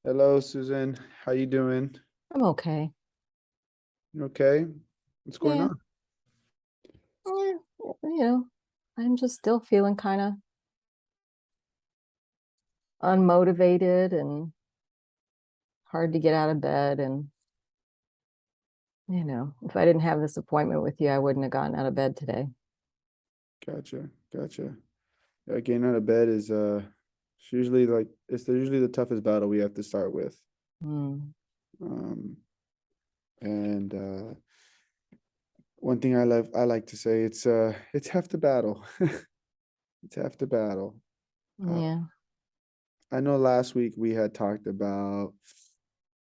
Hello, Susan. How you doing? I'm okay. You okay? What's going Yeah. on? eh, You know, I'm just still feeling kind of unmotivated and hard to get out of bed. And, if I didn't have this appointment with you, I wouldn't have gotten out of bed today. Gotcha, gotcha. Yeah, getting out of bed is it's usually usually the toughest battle we have to start with. Hmm. Um, and one thing I like to say it's half the battle. It's half the battle. Uh, Yeah. I know last week we had talked about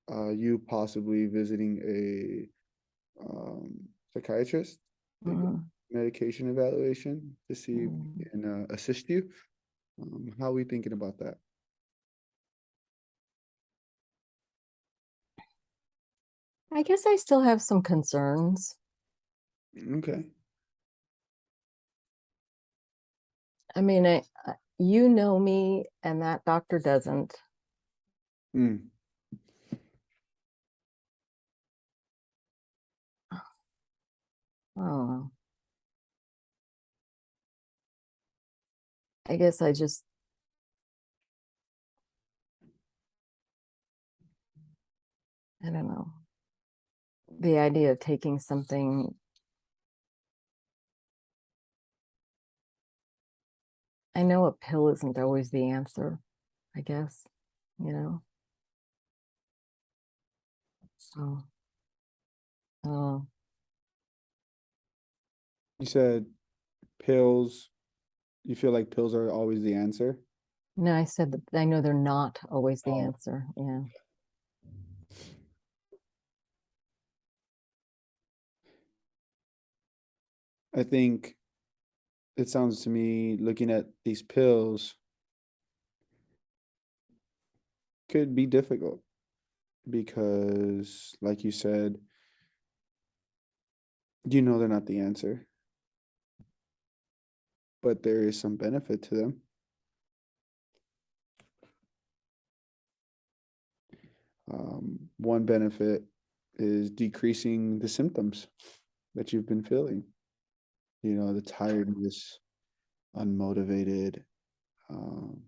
you possibly visiting a psychiatrist to get mm, medication evaluation to see if we mm. can assist you. How are we thinking about that? I guess I still have some concerns. Okay. I mean, you know me, and that doctor doesn't. Mm. Oh, I guess I don't know. The idea of taking something, I know a pill isn't always the answer, I guess, you know. So, oh, You said pills. You feel like pills are always the answer? no, I said that I know they're not always the Oh. answer. Yeah. I think it sounds to me looking at these pills could be difficult because, like you said, you know they're not the answer, but there is some benefit to them. One benefit is decreasing the symptoms that you've been feeling. You know, the tiredness, unmotivated, um,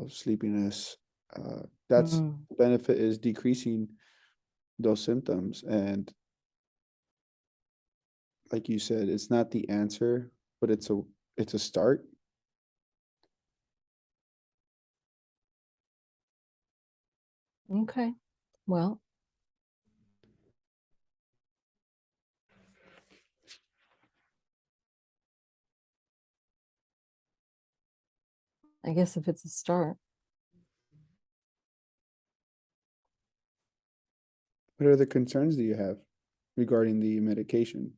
sleepiness. That's Mm, the benefit is decreasing those symptoms. And like you said, it's not the answer, but it's a start. okay. Well, I guess if it's a start, What other concerns do you have regarding the medication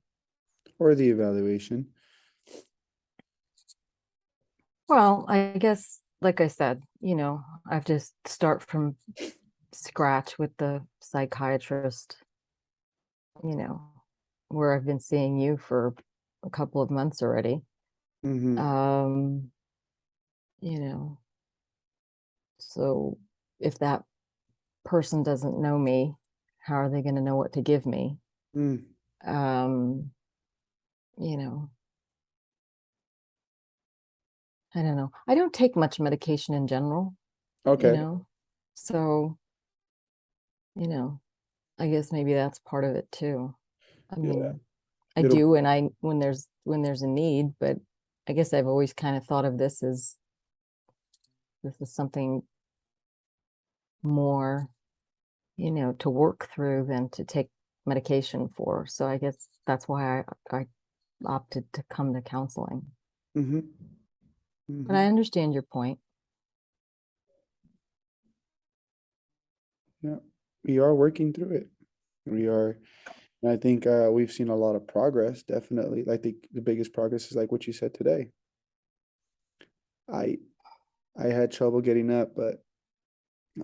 or the evaluation? well, I guess, like I said, I have to start from scratch with the psychiatrist, you know, where I've been seeing you for a couple of months already. Mm-hmm. Um, you know, so if that person doesn't know me, how are they going to know what to give me? Mm. Um, you know, I don't know. I don't take much medication in general, you Okay. know. So, you know, I guess maybe that's part of it too. I Yeah. mean, I It'll. do when I when there's a need, but I guess I've always kind of thought of this as this is something more, to work through than to take medication for. So I guess that's why I opted to come to counseling. Mm-hmm. But Mm-hmm. I understand your point. Yeah. We are working through it. We are. And I think we've seen a lot of progress, definitely. Like the biggest progress is like what you said today. I I had trouble getting up, but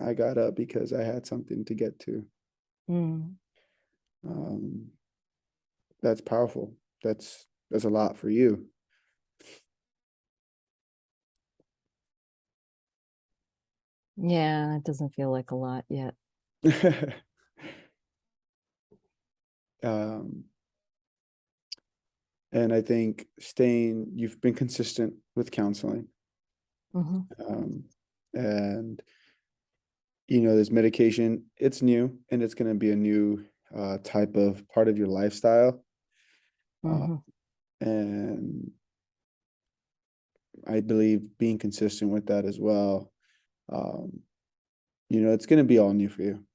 I got up because I had something to get to. Mm, Um, that's powerful. That's a lot for you. Yeah, it doesn't feel like a lot yet. Um, and I think you've been consistent with counseling. Mhm. Um, and this medication, it's new and it's going to be a new type of part of your lifestyle. Uh, Mhm. and I believe being consistent with that as well. Um, it's going to be all new for you.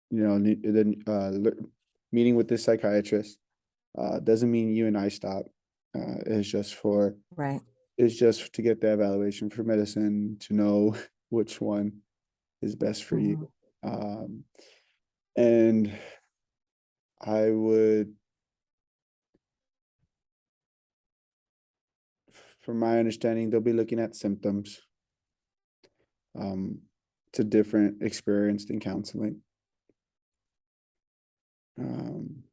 Then meeting with this psychiatrist doesn't mean you and I stop. It's just for Right. it's just to get the evaluation for medicine to know which one is best for you. Mhm. Um, and I would, from my understanding, they'll be looking at symptoms. It's a different experience than counseling. Um,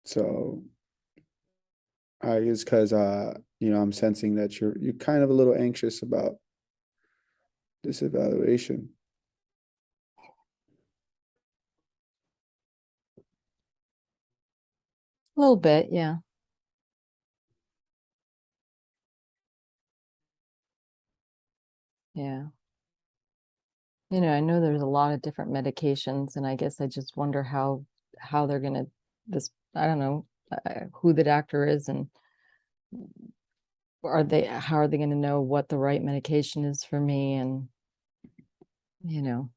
so I guess because I'm sensing that you're kind of a little anxious about this evaluation. A little bit, yeah. Yeah. I know there's a lot of different medications, and I guess I just wonder how they're gonna this. I don't know who the doctor is, and how are they gonna know what the right medication is for me, and you know,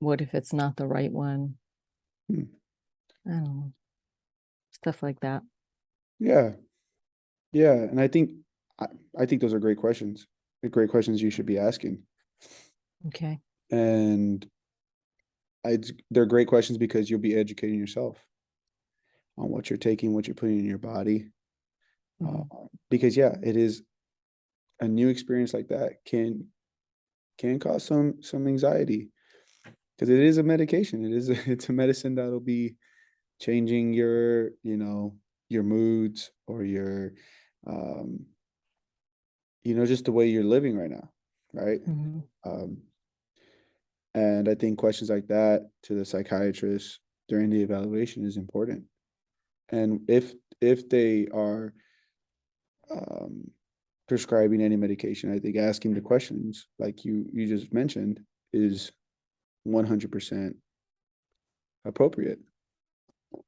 what if it's not the right one? Hmm. I don't know, stuff like that. Yeah, yeah, and I, I think those are great questions. They're great questions you should be asking, Okay. and they're great questions because you'll be educating yourself on what you're taking, what you're putting in your body. Uh, Mhm. because yeah, it is a new experience like that can cause some anxiety because it is a medication. It's a medicine that'll be changing your moods or your um just the way you're living right now, right? Mhm. Um, and I think questions like that to the psychiatrist during the evaluation is important. And if they are um, prescribing any medication, I think asking the questions like you just mentioned is 100% appropriate.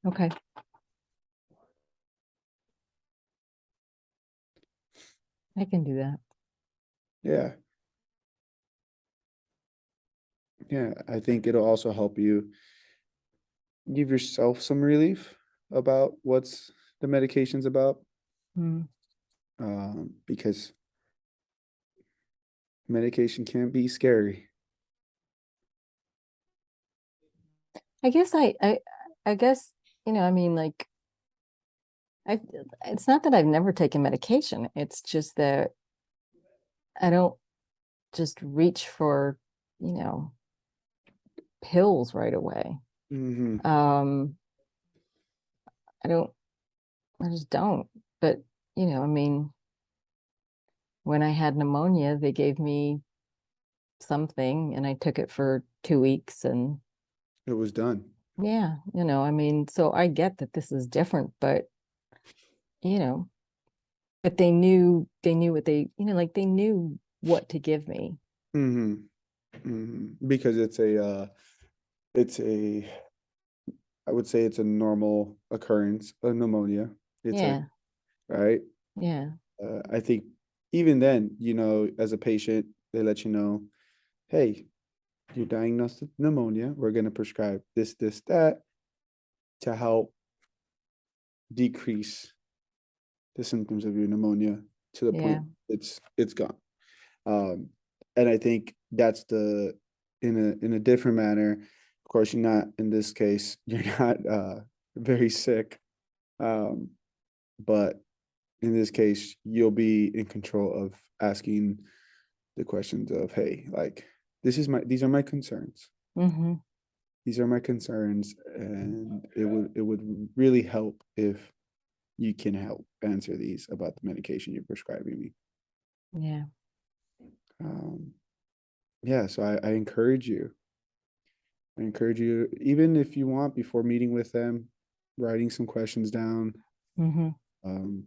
Okay. I can do that. Yeah, yeah. I think it'll also help you give yourself some relief about what's the medication's about, Mm. because medication can be scary. I guess I guess I mean, like, I it's not that I've never taken medication. It's just that I don't just reach for, you know, pills right away. Hmm. Um, I don't, I just don't. But, I mean, when I had pneumonia, they gave me something and I took it for 2 weeks and It was done. yeah, I mean, so I get that this is different, but you know, but they knew what like they knew what to give me. Hmm. Because it's a I would say it's a normal occurrence of pneumonia. It's a Yeah, right. yeah, I think even then, as a patient, they let you know, hey, you're diagnosed with pneumonia. We're going to prescribe this, that to help decrease the symptoms of your pneumonia to the yeah. point it's gone. Um, and I think that's in a different manner. Of course, you're not in this case. You're not very sick, um, but in this case, you'll be in control of asking the questions of, hey, like these are my concerns. Mm-hmm. These are my concerns, and it would really help if you can help answer these about the medication you're prescribing me. Yeah. Yeah, so I encourage you. I encourage you, even if you want, before meeting with them, writing some questions down, Mm-hmm. um,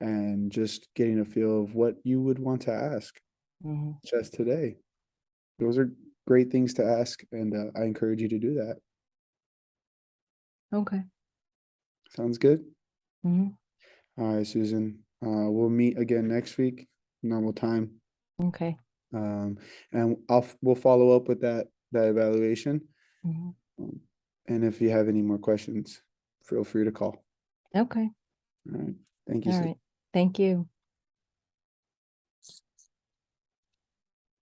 and just getting a feel of what you would want to ask Mm-hmm. just today. Those are great things to ask, and I encourage you to do that. Okay. Sounds good? Mm-hmm. All right, Susan. We'll meet again next week, normal time. Okay. Um, and we'll follow up with that evaluation. Mm-hmm. Um, and if you have any more questions, feel free to call. Okay. All right. Thank you, All Susan. right. Thank you.